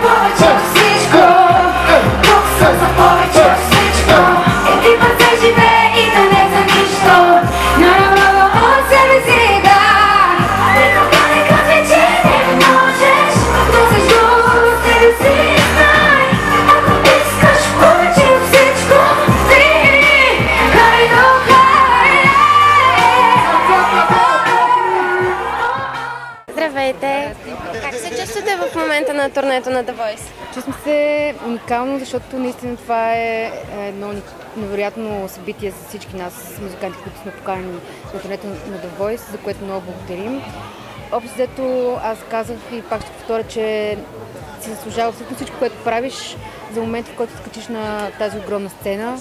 повече от всичко. Тук съм за повече от всичко. Екипът се живее и да не за нищо. Много от себе си, да. Никога не казвай, че не можеш. Но също себе си знай. Ако искаш повече от всичко, ти хайде, хайде. Здравейте! Как се чувствате в момента на турнето на The Voice? Чувствам се уникално, защото наистина това е едно невероятно събитие за всички нас, музиканти, които сме поканени на турнето на The Voice, за което много благодарим. Общо взето аз казах и пак ще повторя, че си заслужава всичко, което правиш за момента, в който скачиш на тази огромна сцена.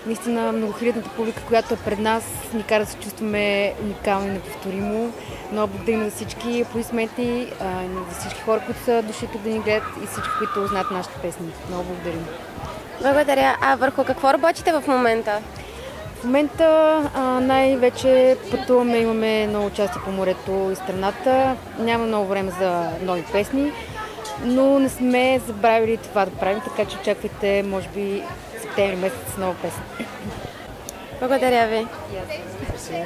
Наистина многохилядната публика, която е пред нас, ни кара да се чувстваме уникално и неповторимо. Много благодарим за всички аплодисменти, за всички хора, които са дошли тук да ни гледат и всички, които знаят нашите песни. Много благодарим. Благодаря. А върху какво работите в момента? В момента най-вече пътуваме, имаме много участие по морето и страната. Няма много време за нови песни, но не сме забравили това да правим, така че очаквайте, може би, септември месец с нова песен. Благодаря ви. Yes.